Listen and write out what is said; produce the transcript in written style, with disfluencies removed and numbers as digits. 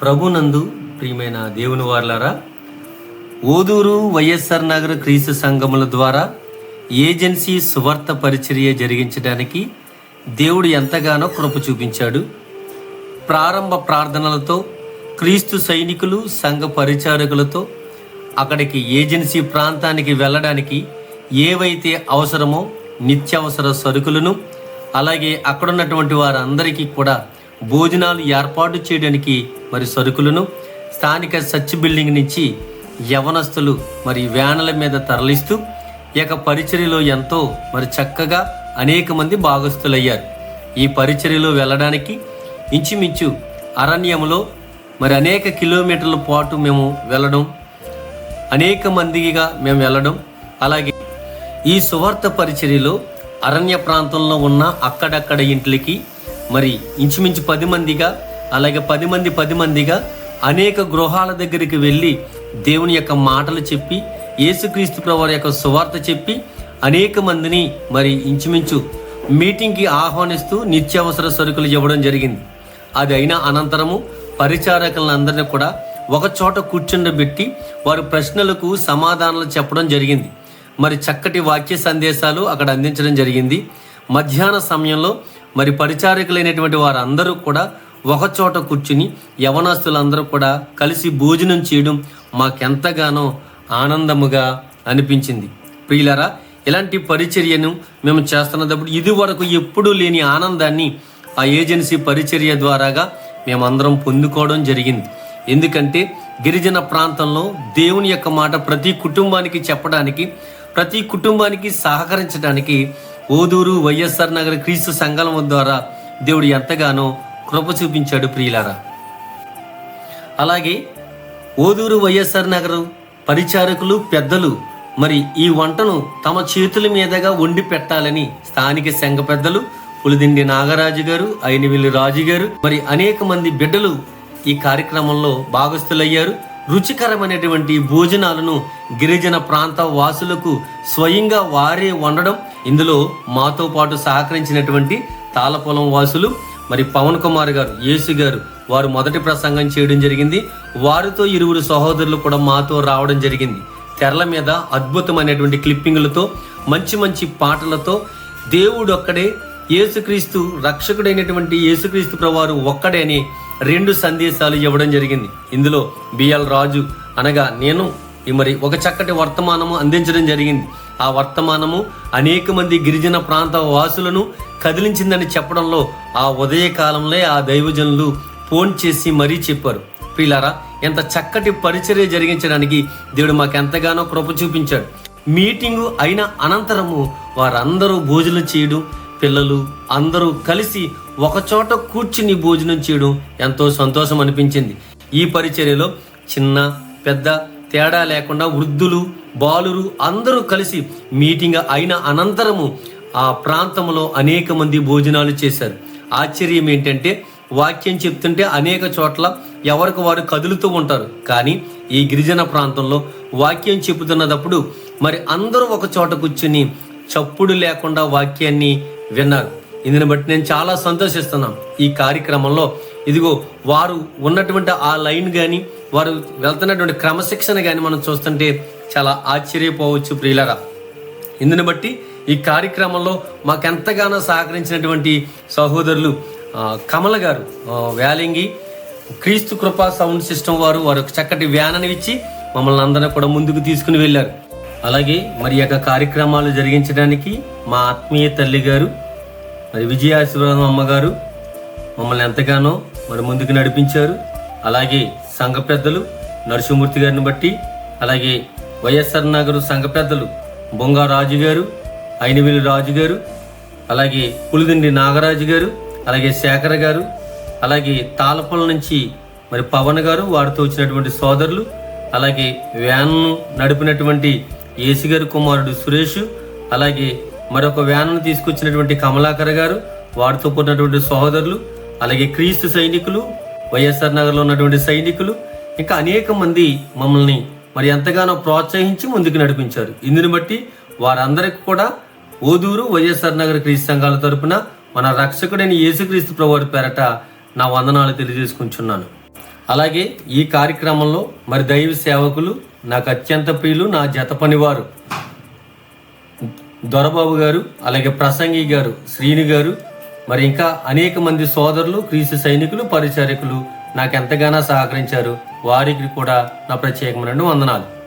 ప్రభునందు ప్రియమైన దేవుని వారలారా, ఓదూరు వైఎస్ఆర్ నగర్ క్రీస్తు సంఘముల ద్వారా ఏజెన్సీ సువార్త పరిచర్య జరిగించడానికి దేవుడు ఎంతగానో కృప చూపించాడు. ప్రారంభ ప్రార్థనలతో క్రీస్తు సైనికులు సంఘ పరిచారకులతో అక్కడికి ఏజెన్సీ ప్రాంతానికి వెళ్ళడానికి ఏవైతే అవసరమో నిత్యావసర సరుకులను, అలాగే అక్కడున్నటువంటి వారందరికీ కూడా భోజనాలు ఏర్పాటు చేయడానికి సరుకులను స్థానిక చర్చ్ బిల్డింగ్ నుంచి యవనస్తులు వ్యానుల మీద తరలిస్తూ పరిచర్యలో ఎంతో చక్కగా అనేక మంది భాగస్థులయ్యారు. ఈ పరిచర్యలో వెళ్ళడానికి ఇంచుమించు అరణ్యంలో అనేక కిలోమీటర్ల పాటు మేము వెళ్ళడం, అనేక మందిగా మేము వెళ్ళడం, అలాగే ఈ సువార్త పరిచర్యలో అరణ్య ప్రాంతంలో ఉన్న అక్కడక్కడ ఇంట్లకి ఇంచుమించు 10 మందిగా, అలాగే 10 మందిగా అనేక గృహాల దగ్గరికి వెళ్ళి దేవుని యొక్క మాటలు చెప్పి యేసుక్రీస్తు ప్రభువారి యొక్క సువార్త చెప్పి అనేక మందిని ఇంచుమించు మీటింగ్కి ఆహ్వానిస్తూ నిత్యావసర సరుకులు ఇవ్వడం జరిగింది. అది అయిన అనంతరము పరిచారకులందరినీ కూడా ఒక చోట కూర్చుండబెట్టి వారి ప్రశ్నలకు సమాధానాలు చెప్పడం జరిగింది. చక్కటి వాక్య సందేశాలు అక్కడ అందించడం జరిగింది. మధ్యాహ్న సమయంలో పరిచారకులైనటువంటి వారందరూ కూడా ఒక చోట కూర్చుని యవనస్తులందరూ కూడా కలిసి భోజనం చేయడం మాకెంతగానో ఆనందముగా అనిపించింది. ప్రియులారా, ఇలాంటి పరిచర్యను మేము చేస్తున్నప్పుడు ఇది వరకు ఎప్పుడూ లేని ఆనందాన్ని ఆ ఏజెన్సీ పరిచర్య ద్వారాగా మేమందరం పొందుకోవడం జరిగింది. ఎందుకంటే గిరిజన ప్రాంతంలో దేవుని యొక్క మాట ప్రతి కుటుంబానికి చెప్పడానికి, ప్రతి కుటుంబానికి సహకరించడానికి ఓదూరు వైఎస్ఆర్ నగర్ క్రీస్తు సంఘం ద్వారా దేవుడు ఎంతగానో కృప చూపించాడు. ప్రియులారా, అలాగే ఓదూరు వైఎస్ఆర్ నగర్ పరిచారకులు పెద్దలు ఈ వంటను తమ చేతుల మీదుగా వండి పెట్టాలని స్థానిక సంఘ పెద్దలు పులిదిండి నాగరాజు గారు, అయినవిల్లి రాజు గారు అనేక మంది బిడ్డలు ఈ కార్యక్రమంలో భాగస్థులయ్యారు. రుచికరమైనటువంటి భోజనాలను గిరిజన ప్రాంత వాసులకు స్వయంగా వారే వండడం, ఇందులో మాతో పాటు సహకరించినటువంటి తాళపొలం వాసులు పవన్ కుమార్ గారు, యేసు గారు వారు మొదటి ప్రసంగం చేయడం జరిగింది. వారితో 2 సహోదరులు కూడా మాతో రావడం జరిగింది. తెరల మీద అద్భుతమైనటువంటి క్లిప్పింగులతో మంచి పాటలతో దేవుడు ఒక్కడే, యేసుక్రీస్తు రక్షకుడైనటువంటి యేసుక్రీస్తు ప్రభువారు ఒక్కడే అని 2 సందేశాలు ఇవ్వడం జరిగింది. ఇందులో బిఎల్ రాజు అనగా నేను ఒక చక్కటి వర్తమానము అందించడం జరిగింది. ఆ వర్తమానము అనేక మంది గిరిజన ప్రాంత వాసులను కదిలించిందని చెప్పడంలో ఆ ఉదయకాలంలో ఆ దైవజనులు ఫోన్ చేసి మరీ చెప్పారు. ప్రియులారా, ఎంత చక్కటి పరిచర్య జరిగించడానికి దేవుడు మాకెంతగానో కృప చూపించాడు. మీటింగు అయిన అనంతరము వారందరూ భోజనం చేయడం, పిల్లలు అందరూ కలిసి ఒకచోట కూర్చుని భోజనం చేయడం ఎంతో సంతోషం అనిపించింది. ఈ పరిచర్యలో చిన్న పెద్ద తేడా లేకుండా వృద్ధులు బాలురు అందరూ కలిసి మీటింగ్ అయిన అనంతరము ఆ ప్రాంతంలో అనేక మంది భోజనాలు చేశారు. ఆశ్చర్యం ఏంటంటే వాక్యం చెప్తుంటే అనేక చోట్ల ఎవరికి వారు కదులుతూ ఉంటారు, కానీ ఈ గిరిజన ప్రాంతంలో వాక్యం చెబుతున్నప్పుడు అందరూ ఒక చోట కూర్చుని చప్పుడు లేకుండా వాక్యాన్ని విన్నారు. ఇందుని బట్టి నేను చాలా సంతోషిస్తున్నాను. ఈ కార్యక్రమంలో ఇదిగో వారు ఉన్నటువంటి ఆ లైన్ కానీ వారు వెళ్తున్నటువంటి క్రమశిక్షణ కానీ మనం చూస్తుంటే చాలా ఆశ్చర్యపోవచ్చు. ప్రియులారా, ఇందుని బట్టి ఈ కార్యక్రమంలో మాకెంతగానో సహకరించినటువంటి సహోదరులు కమల గారు, వేలింగి క్రీస్తు కృపా సౌండ్ సిస్టమ్ వారు ఒక చక్కటి వ్యానని ఇచ్చి మమ్మల్ని అందరినీ కూడా ముందుకు తీసుకుని వెళ్ళారు. అలాగే యొక్క కార్యక్రమాలు జరిగించడానికి మా ఆత్మీయ తల్లి గారు విజయాశీర్వాదం అమ్మగారు మమ్మల్ని ఎంతగానో ముందుకు నడిపించారు. అలాగే సంఘ పెద్దలు నరసింహమూర్తి గారిని బట్టి, అలాగే వైఎస్ఆర్ నగర్ సంఘ పెద్దలు బొంగా రాజు గారు, అయినవిల్లి రాజు గారు, అలాగే పులిదిండి నాగరాజు గారు, అలాగే శేఖర్ గారు, అలాగే తాళపొల నుంచి పవన్ గారు వారితో వచ్చినటువంటి సోదరులు, అలాగే వ్యాన్ను నడిపినటువంటి యేసు గారి కుమారుడు సురేష్, అలాగే మరొక వ్యాన్ను తీసుకొచ్చినటువంటి కమలాకర్ గారు వారితో ఉన్నటువంటి సహోదరులు, అలాగే క్రీస్తు సైనికులు, వైఎస్ఆర్ నగర్లో ఉన్నటువంటి సైనికులు, ఇంకా అనేక మంది మమ్మల్ని ఎంతగానో ప్రోత్సహించి ముందుకు నడిపించారు. ఇందుని బట్టి వారందరికీ కూడా ఓదూరు వైఎస్ఆర్ నగర్ క్రీస్తు సంఘాల తరపున మన రక్షకుడైన యేసుక్రీస్తు ప్రభువారి పేరట నా వందనాలు తెలియజేసుకుంటున్నాను. అలాగే ఈ కార్యక్రమంలో మరి దైవ సేవకులు, నాకు అత్యంత ప్రియులు, నా జత పనివారు దొరబాబు గారు, అలాగే ప్రసంగి గారు శ్రీను గారు, మరి ఇంకా అనేక మంది సోదరులు, క్రీస్తు సైనికులు, పరిచారకులు నాకు ఎంతగానో సహకరించారు. వారికి కూడా నా ప్రత్యేకమైన వందనాలు.